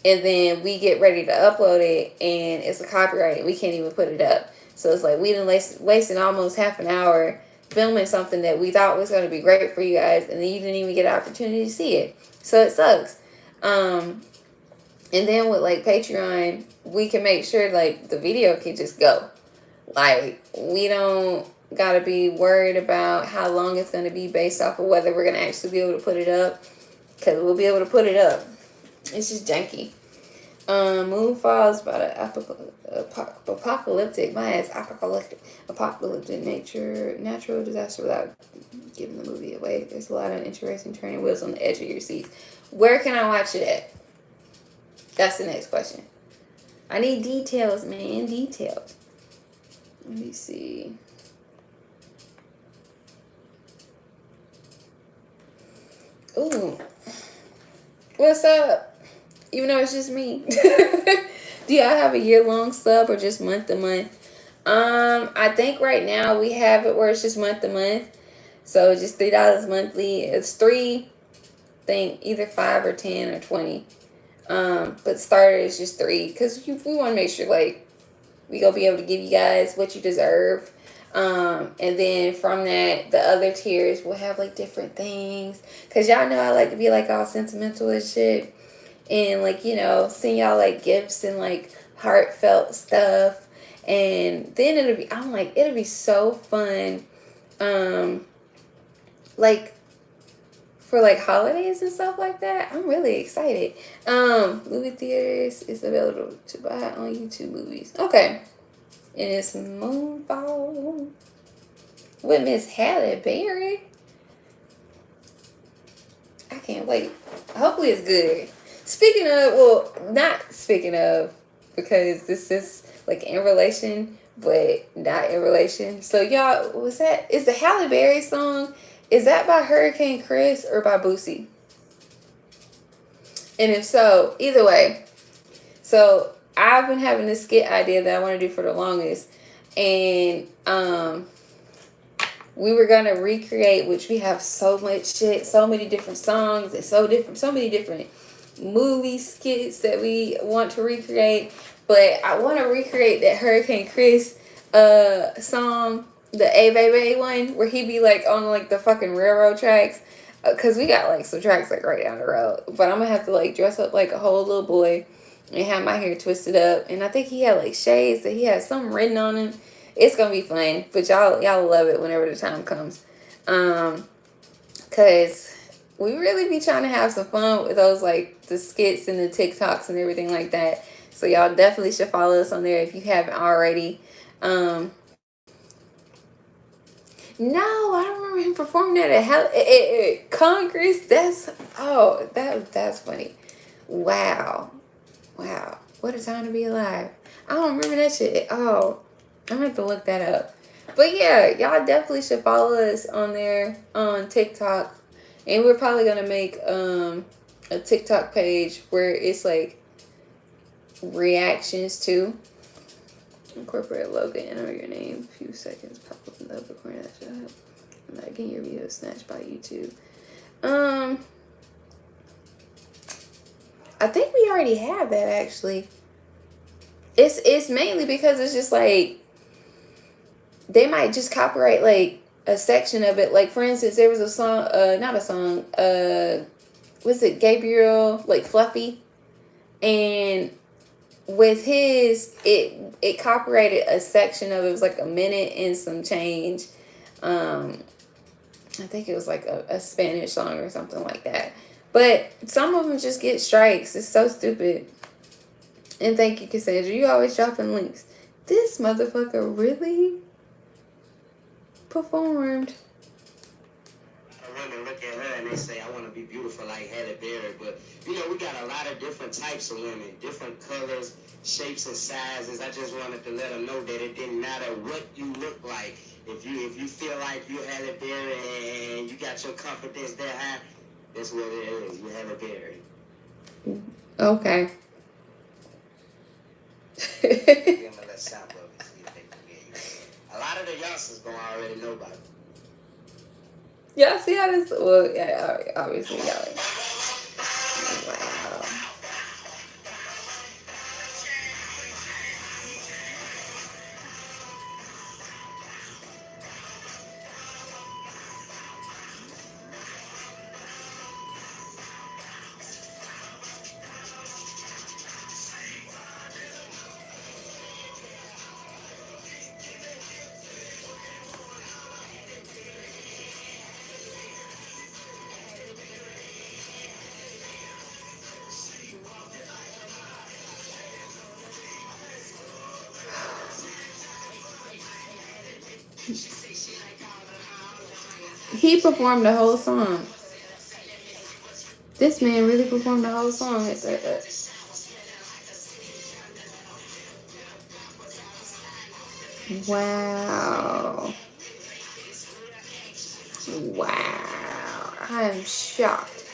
and then we get ready to upload it and it's a copyright, we can't even put it up. So it's like we done wasted almost half an hour filming something that we thought was going to be great for you guys, and then you didn't even get an opportunity to see it. So it sucks. And then with like Patreon, we can make sure like the video can just go. Like, we don't gotta be worried about how long it's gonna be based off of whether we're gonna actually be able to put it up, because we'll be able to put it up. It's just janky. Moonfall is about an apocalyptic, my ass, apocalyptic natural disaster without giving the movie away. There's a lot of interesting turning wheels on the edge of your seats. Where can I watch it at? That's the next question. I need details, man, details. Let me see. Ooh. What's up? Even though it's just me. Do y'all have a year-long sub or just month to month? I think right now we have it where it's just month to month. So just $3 monthly. It's $3, I think either 5 or 10 or 20. But starter is just $3. Because we want to make sure like we gonna be able to give you guys what you deserve. And then from that, the other tiers will have like different things. Cause y'all know I like to be like all sentimental and shit. And like, send y'all like gifts and like heartfelt stuff. And then it'll be so fun. Like for like holidays and stuff like that. I'm really excited. Movie theaters is available to buy on YouTube Movies. Okay. And it's Moonfall with Miss Halle Berry. I can't wait. Hopefully it's good. Not speaking of, because this is like in relation, but not in relation. So y'all, is the Halle Berry song Is that by Hurricane Chris or by Boosie? And if so, either way. So I've been having this skit idea that I want to do for the longest, and we were gonna recreate, which we have so much shit, so many different songs, and so many different movie skits that we want to recreate. But I want to recreate that Hurricane Chris song, the A Baby one, where he be like on like the fucking railroad tracks. Cause we got like some tracks like right down the road. But I'm gonna have to like dress up like a whole little boy and have my hair twisted up. And I think he had like shades that he had something written on him. It's gonna be fun, but y'all love it whenever the time comes. Cause we really be trying to have some fun with those like the skits and the TikToks and everything like that. So y'all definitely should follow us on there if you haven't already. No, I don't remember him performing that at Congress. That's funny. Wow. What a time to be alive. I don't remember that shit. Oh, I'm gonna have to look that up. But yeah, y'all definitely should follow us on there on TikTok. And we're probably gonna make a TikTok page where it's like reactions to. Incorporate logo and or your name. A few seconds. Pop up in the upper corner. That should help. I'm not getting your video snatched by YouTube. I think we already have that actually. It's mainly because it's just like they might just copyright like a section of it. Like for instance, there was a song, not a song, was it Gabriel, like Fluffy? And with his, it copyrighted a section of it. It was like a minute and some change. I think it was like a Spanish song or something like that. But some of them just get strikes. It's so stupid. And thank you, Cassandra. You always dropping links. This motherfucker really performed.
Women look at her and they say, I want to be beautiful like Halle Berry. But, you know, we got a lot of different types of women, different colors, shapes, and sizes. I just wanted to let them know that it didn't matter what you look like. If you feel like you're Halle Berry and you got your confidence that high, that's what it is. You're Halle Berry.
Okay.
Give them a little sample of it, see if they can get you. A lot of the youngsters gonna already know about it.
Y'all see how this? Well, yeah, obviously, y'all. Wow. He performed the whole song. This man really performed the whole song. Wow. Wow. I'm shocked.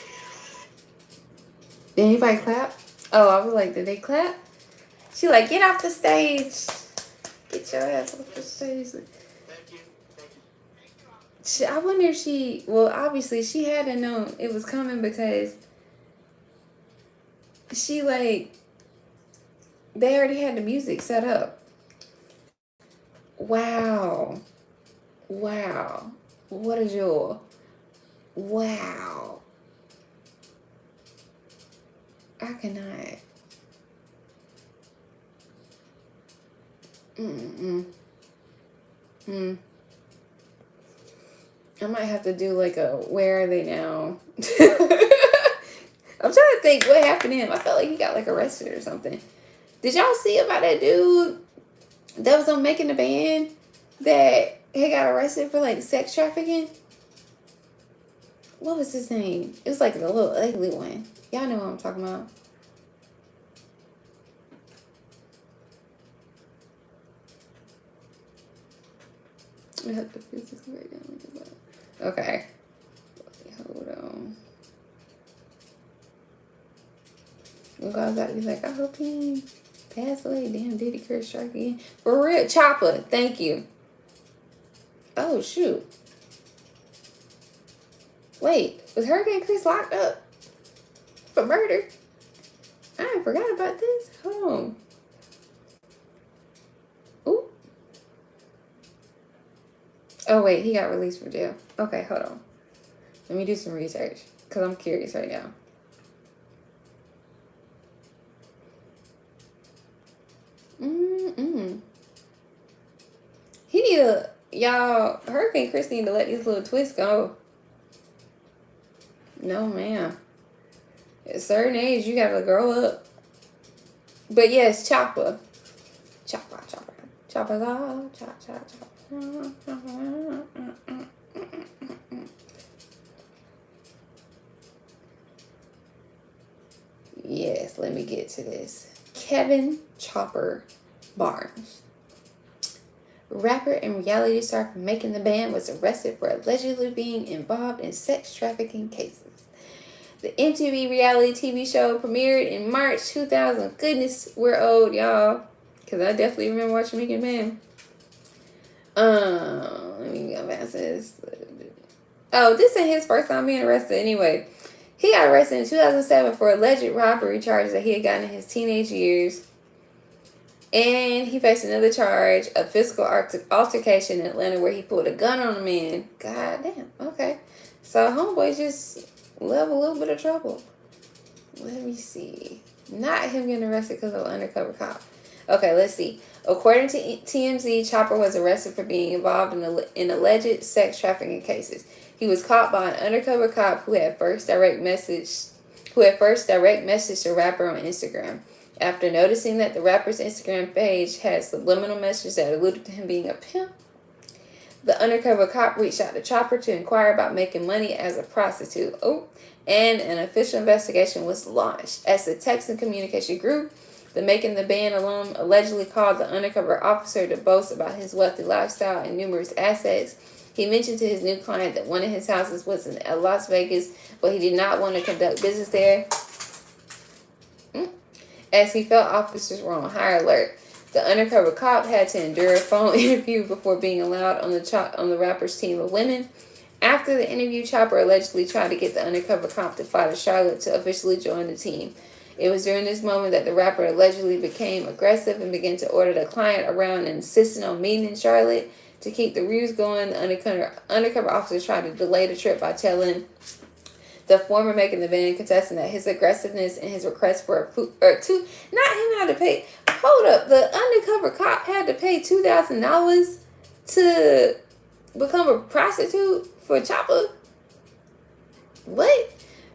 Did anybody clap? Oh, I was like, did they clap? She like, get off the stage. Get your ass off the stage. I wonder if she, well, obviously she had to know it was coming because she like, they already had the music set up. Wow. Wow. What a jewel. Wow. I cannot. I might have to do like a where are they now? I'm trying to think what happened to him. I felt like he got like arrested or something. Did y'all see about that dude that was on Making the Band that he got arrested for like sex trafficking? What was his name? It was like the little ugly one. Y'all know what I'm talking about. Okay. goes out. He's like, I hope he passed away. Damn, Diddy Chris strike again. For real. Chopper, thank you. Oh, shoot. Wait, was Hurricane Chris locked up for murder? I forgot about this. Hold on. Ooh. Oh, wait, he got released from jail. Okay, hold on. Let me do some research, because I'm curious right now. He need to, y'all, Hurricane Chris need to let these little twists go. No, ma'am. At a certain age, you gotta grow up. But yes, Chopper. Chopper. Chopper's all. Chop. Yes, let me get to this. Kevin Chopper Barnes, rapper and reality star from Making the Band, was arrested for allegedly being involved in sex trafficking cases. The MTV reality TV show premiered in March 2000. Goodness, we're old, y'all. Because I definitely remember watching Making the Band. Let me go back to this. Oh, this ain't his first time being arrested anyway. He got arrested in 2007 for alleged robbery charges that he had gotten in his teenage years. And he faced another charge of physical altercation in Atlanta where he pulled a gun on a man. God damn. Okay. So homeboy just love a little bit of trouble. Let me see. Not him getting arrested because of an undercover cop. Okay, let's see. According to TMZ, Chopper was arrested for being involved in alleged sex trafficking cases. He was caught by an undercover cop who had first direct messaged the rapper on Instagram. After noticing that the rapper's Instagram page had subliminal messages that alluded to him being a pimp, the undercover cop reached out to Chopper to inquire about making money as a prostitute. And an official investigation was launched. As the text and communication grew, the Making the Band alum allegedly called the undercover officer to boast about his wealthy lifestyle and numerous assets. He mentioned to his new client that one of his houses was in Las Vegas, but he did not want to conduct business there, as he felt officers were on high alert. The undercover cop had to endure a phone interview before being allowed on the rapper's team of women. After the interview, Chopper allegedly tried to get the undercover cop to fly to Charlotte to officially join the team. It was during this moment that the rapper allegedly became aggressive and began to order the client around and insisting on meeting in Charlotte. To keep the ruse going, the undercover officer tried to delay the trip by telling the former Making the Band contestant that his aggressiveness and his request for not him had to pay. Hold up, the undercover cop had to pay $2,000 to become a prostitute for Chopper. What?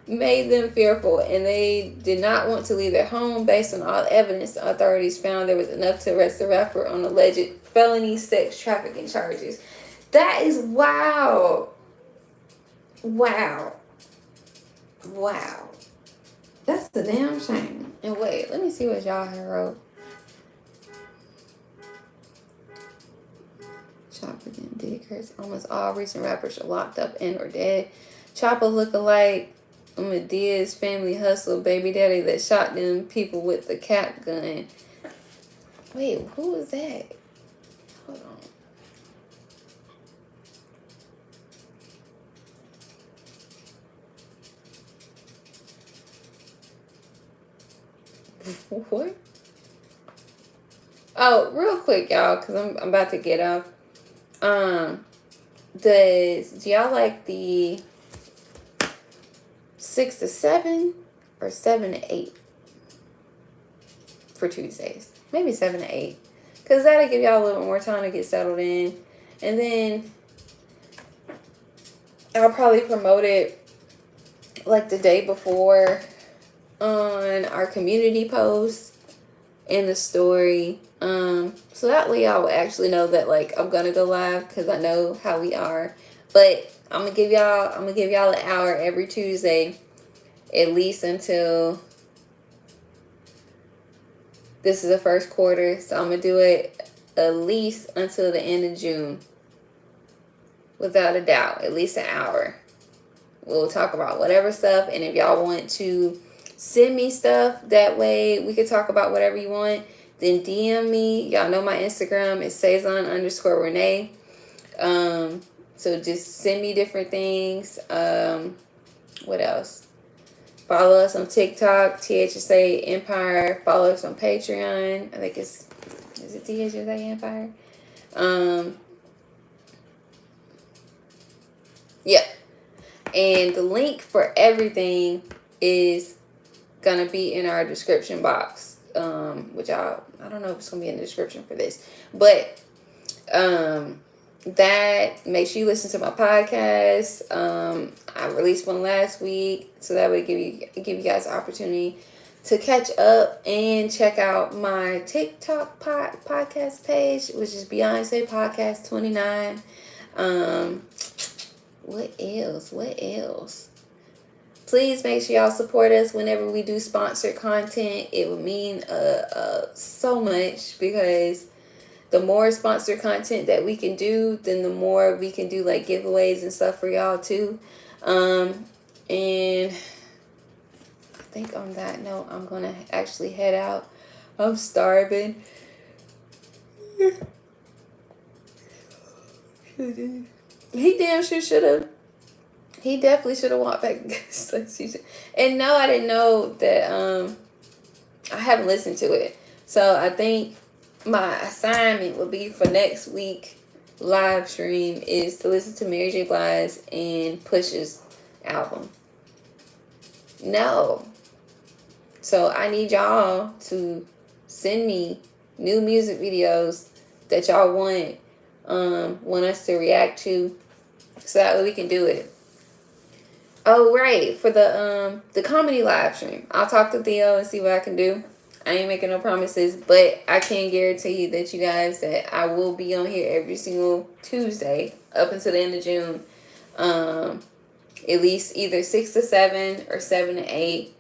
Made them fearful, and they did not want to leave their home. Based on all evidence, the authorities found there was enough to arrest the rapper on alleged felony sex trafficking charges. That is wow. That's the damn shame. And wait, let me see what y'all have wrote. Chopper and Diddy Curse. Almost all recent rappers are locked up and or dead. Chopper look-alike Medea's family hustle baby daddy that shot them people with the cap gun. Wait, who was that? Hold on. What? Oh, real quick, y'all, because I'm about to get off. Do y'all like the 6 to 7 or 7 to 8 for Tuesdays? Maybe 7 to 8, because that'll give y'all a little more time to get settled in. And then I'll probably promote it like the day before on our community post in the story. So that way y'all will actually know that like I'm gonna go live, because I know how we are. But I'm gonna give y'all an hour every Tuesday, at least until this is the first quarter. So I'm gonna do it at least until the end of June. Without a doubt, at least an hour. We'll talk about whatever stuff, and if y'all want to send me stuff. That way we can talk about whatever you want. Then DM me. Y'all know my Instagram is Saison_Renee. So just send me different things. What else? Follow us on TikTok, th&ce Empire. Follow us on Patreon. I think is it th&ce Empire? Yeah. And the link for everything is gonna be in our description box. Which I don't know if it's gonna be in the description for this, but that make sure you listen to my podcast. I released one last week, so that would give you guys an opportunity to catch up and check out my TikTok podcast page, which is Beyonce Podcast 29. What else? Please make sure y'all support us whenever we do sponsored content. It would mean so much, because the more sponsored content that we can do, then the more we can do like giveaways and stuff for y'all too. And I think on that note, I'm gonna actually head out. I'm starving. He damn sure should have. He definitely should have walked back. And no, I didn't know that. I haven't listened to it, so I think my assignment will be for next week live stream is to listen to Mary J. Blige and Push's album. No. So I need y'all to send me new music videos that y'all want us to react to, so that way we can do it. Oh, right, for the comedy live stream, I'll talk to Theo and see what I can do. I ain't making no promises, but I can guarantee you that you guys that I will be on here every single Tuesday up until the end of June. At least either 6 to 7 or 7 to 8.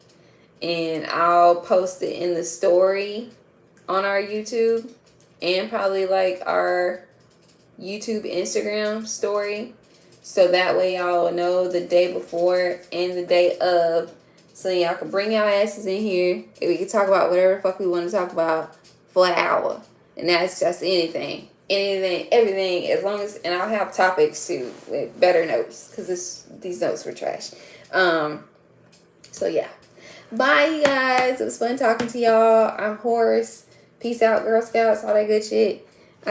And I'll post it in the story on our YouTube and probably like our YouTube Instagram story. So that way y'all will know the day before and the day of. So y'all can bring y'all asses in here and we can talk about whatever the fuck we want to talk about for an hour. And that's just anything, everything, as long as, and I'll have topics too with better notes, because these notes were trash. So yeah. Bye, you guys. It was fun talking to y'all. I'm Horace. Peace out, Girl Scouts, all that good shit.